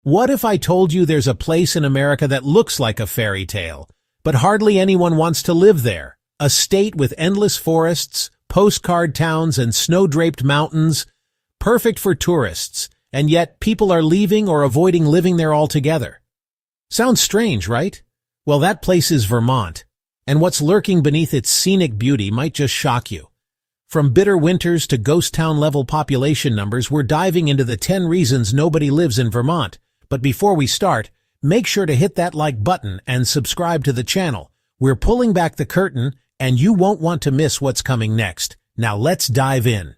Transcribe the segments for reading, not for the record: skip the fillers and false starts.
What if I told you there's a place in America that looks like a fairy tale, but hardly anyone wants to live there? A state with endless forests, postcard towns, and snow-draped mountains, perfect for tourists, and yet people are leaving or avoiding living there altogether. Sounds strange, right? Well, that place is Vermont, and what's lurking beneath its scenic beauty might just shock you. From bitter winters to ghost town-level population numbers, we're diving into the 10 reasons nobody lives in Vermont. But before we start, make sure to hit that like button and subscribe to the channel. We're pulling back the curtain, and you won't want to miss what's coming next. Now let's dive in.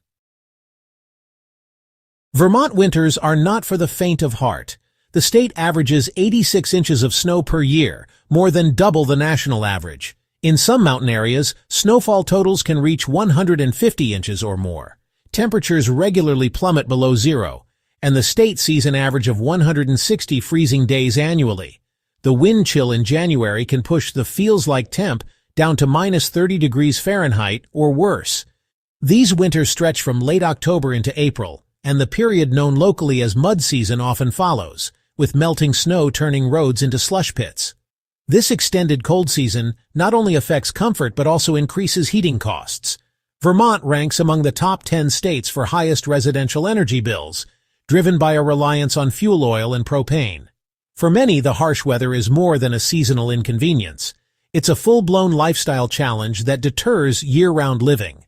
Vermont winters are not for the faint of heart. The state averages 86 inches of snow per year, more than double the national average. In some mountain areas, snowfall totals can reach 150 inches or more. Temperatures regularly plummet below zero, and the state sees an average of 160 freezing days annually. The wind chill in January can push the feels-like temp down to minus 30 degrees Fahrenheit or worse. These winters stretch from late October into April, and the period known locally as mud season often follows, with melting snow turning roads into slush pits. This extended cold season not only affects comfort but also increases heating costs. Vermont ranks among the top 10 states for highest residential energy bills, driven by a reliance on fuel oil and propane. For many, the harsh weather is more than a seasonal inconvenience. It's a full-blown lifestyle challenge that deters year-round living.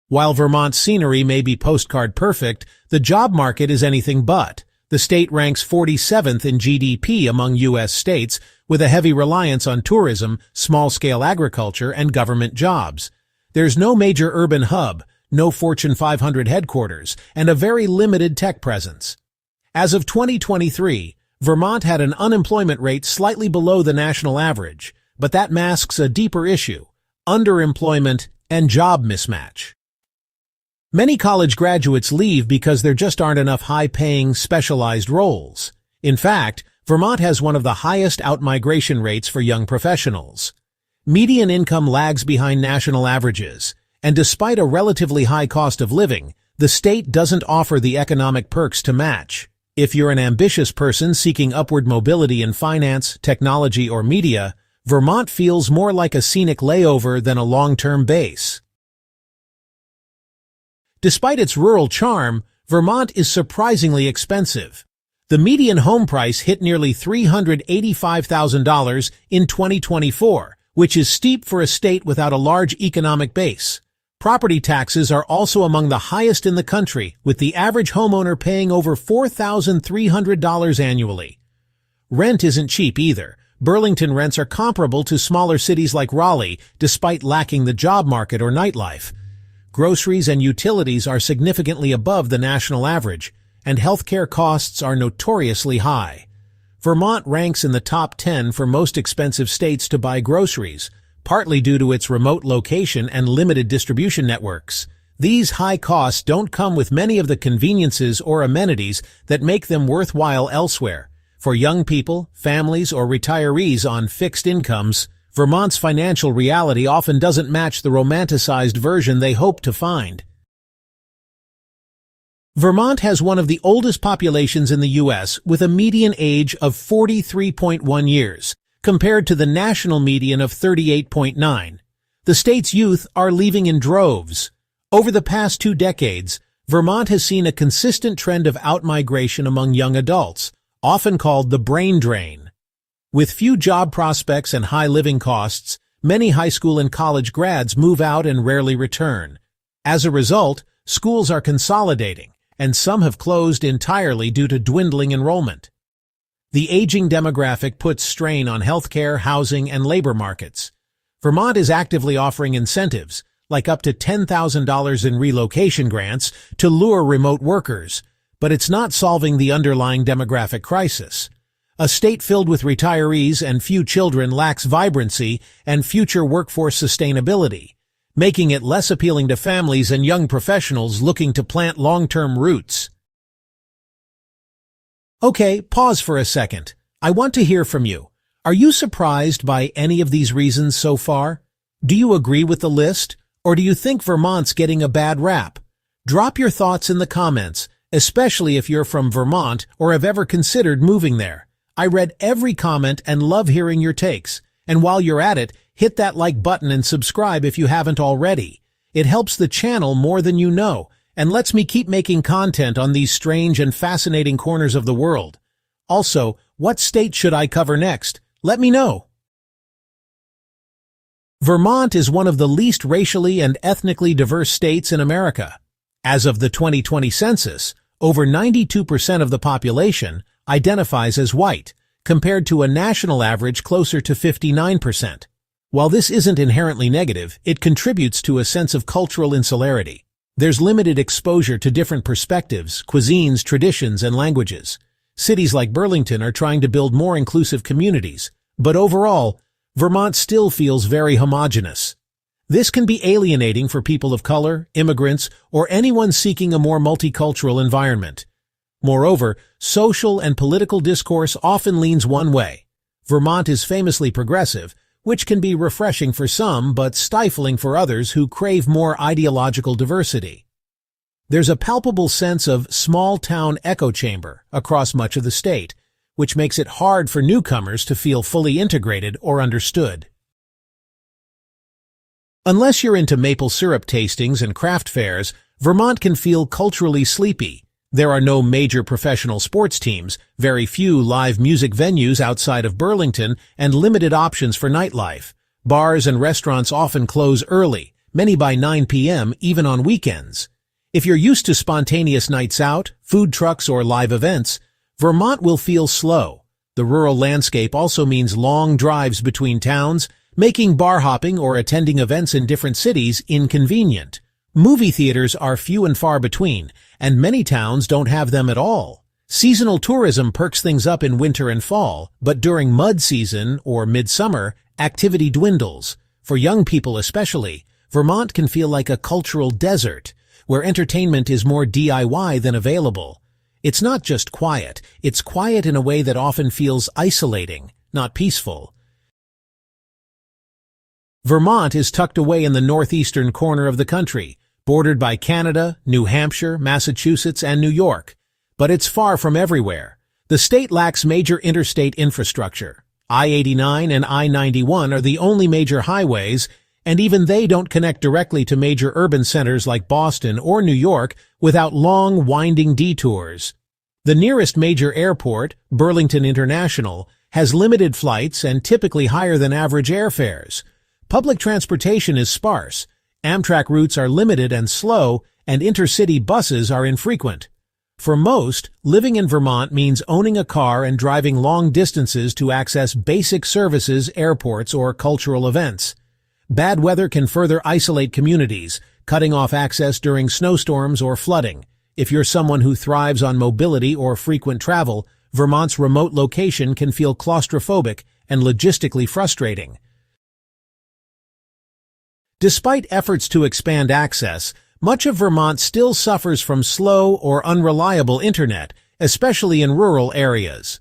While Vermont's scenery may be postcard perfect, the job market is anything but. The state ranks 47th in GDP among U.S. states, with a heavy reliance on tourism, small-scale agriculture, and government jobs. There's no major urban hub, no Fortune 500 headquarters, and a very limited tech presence. As of 2023, Vermont had an unemployment rate slightly below the national average, but that masks a deeper issue: underemployment and job mismatch. Many college graduates leave because there just aren't enough high-paying, specialized roles. In fact, Vermont has one of the highest out-migration rates for young professionals. Median income lags behind national averages, and despite a relatively high cost of living, the state doesn't offer the economic perks to match. If you're an ambitious person seeking upward mobility in finance, technology, or media, Vermont feels more like a scenic layover than a long-term base. Despite its rural charm, Vermont is surprisingly expensive. The median home price hit nearly $385,000 in 2024, which is steep for a state without a large economic base. Property taxes are also among the highest in the country, with the average homeowner paying over $4,300 annually. Rent isn't cheap either. Burlington rents are comparable to smaller cities like Raleigh, despite lacking the job market or nightlife. Groceries and utilities are significantly above the national average, and healthcare costs are notoriously high. Vermont ranks in the top 10 for most expensive states to buy groceries, partly due to its remote location and limited distribution networks. These high costs don't come with many of the conveniences or amenities that make them worthwhile elsewhere. For young people, families, or retirees on fixed incomes, Vermont's financial reality often doesn't match the romanticized version they hope to find. Vermont has one of the oldest populations in the U.S., with a median age of 43.1 years, compared to the national median of 38.9. The state's youth are leaving in droves. Over the past 2 decades, Vermont has seen a consistent trend of outmigration among young adults, often called the brain drain. With few job prospects and high living costs, many high school and college grads move out and rarely return. As a result, schools are consolidating, and some have closed entirely due to dwindling enrollment. The aging demographic puts strain on healthcare, housing, and labor markets. Vermont is actively offering incentives, like up to $10,000 in relocation grants, to lure remote workers, but it's not solving the underlying demographic crisis. A state filled with retirees and few children lacks vibrancy and future workforce sustainability, making it less appealing to families and young professionals looking to plant long-term roots. Okay, pause for a second. I want to hear from you. Are you surprised by any of these reasons so far? Do you agree with the list, or do you think Vermont's getting a bad rap? Drop your thoughts in the comments, especially if you're from Vermont or have ever considered moving there. I read every comment and love hearing your takes. And while you're at it, hit that like button and subscribe if you haven't already. It helps the channel more than you know, and lets me keep making content on these strange and fascinating corners of the world. Also, what state should I cover next? Let me know. Vermont is one of the least racially and ethnically diverse states in America. As of the 2020 census, over 92% of the population identifies as white, compared to a national average closer to 59%. While this isn't inherently negative, it contributes to a sense of cultural insularity. There's limited exposure to different perspectives, cuisines, traditions, and languages. Cities like Burlington are trying to build more inclusive communities, but overall, Vermont still feels very homogeneous. This can be alienating for people of color, immigrants, or anyone seeking a more multicultural environment. Moreover, social and political discourse often leans one way. Vermont is famously progressive, which can be refreshing for some but stifling for others who crave more ideological diversity. There's a palpable sense of small-town echo chamber across much of the state, which makes it hard for newcomers to feel fully integrated or understood. Unless you're into maple syrup tastings and craft fairs, Vermont can feel culturally sleepy. There are no major professional sports teams, very few live music venues outside of Burlington, and limited options for nightlife. Bars and restaurants often close early, many by 9 p.m. even on weekends. If you're used to spontaneous nights out, food trucks, or live events, Vermont will feel slow. The rural landscape also means long drives between towns, making bar hopping or attending events in different cities inconvenient. Movie theaters are few and far between, and many towns don't have them at all. Seasonal tourism perks things up in winter and fall, but during mud season or midsummer, activity dwindles. For young people especially, Vermont can feel like a cultural desert, where entertainment is more DIY than available. It's not just quiet, it's quiet in a way that often feels isolating, not peaceful. Vermont is tucked away in the northeastern corner of the country, bordered by Canada, New Hampshire, Massachusetts, and New York. But it's far from everywhere. The state lacks major interstate infrastructure. I-89 and I-91 are the only major highways, and even they don't connect directly to major urban centers like Boston or New York without long, winding detours. The nearest major airport, Burlington International, has limited flights and typically higher than average airfares. Public transportation is sparse. Amtrak routes are limited and slow, and intercity buses are infrequent. For most, living in Vermont means owning a car and driving long distances to access basic services, airports, or cultural events. Bad weather can further isolate communities, cutting off access during snowstorms or flooding. If you're someone who thrives on mobility or frequent travel, Vermont's remote location can feel claustrophobic and logistically frustrating. Despite efforts to expand access, much of Vermont still suffers from slow or unreliable internet, especially in rural areas.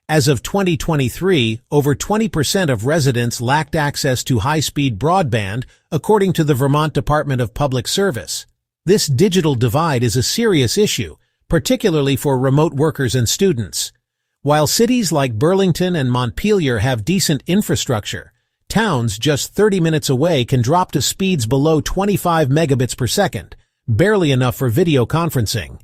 As of 2023, over 20% of residents lacked access to high-speed broadband, according to the Vermont Department of Public Service. This digital divide is a serious issue, particularly for remote workers and students. While cities like Burlington and Montpelier have decent infrastructure, towns just 30 minutes away can drop to speeds below 25 megabits per second, barely enough for video conferencing.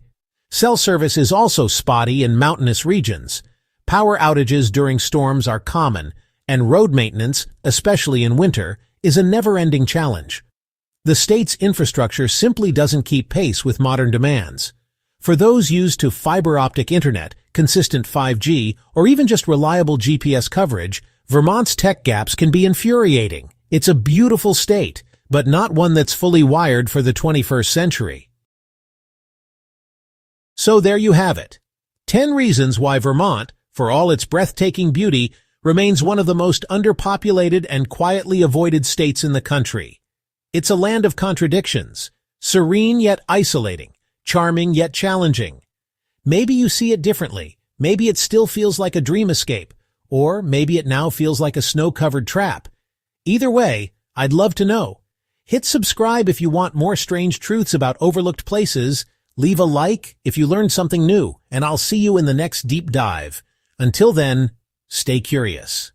Cell service is also spotty in mountainous regions. Power outages during storms are common, and road maintenance, especially in winter, is a never-ending challenge. The state's infrastructure simply doesn't keep pace with modern demands. For those used to fiber optic internet, consistent 5G, or even just reliable GPS coverage, Vermont's tech gaps can be infuriating. It's a beautiful state, but not one that's fully wired for the 21st century. So there you have it. 10 reasons why Vermont, for all its breathtaking beauty, remains one of the most underpopulated and quietly avoided states in the country. It's a land of contradictions, serene yet isolating, charming yet challenging. Maybe you see it differently. Maybe it still feels like a dream escape, or maybe it now feels like a snow-covered trap. Either way, I'd love to know. Hit subscribe if you want more strange truths about overlooked places. Leave a like if you learned something new, and I'll see you in the next deep dive. Until then, stay curious.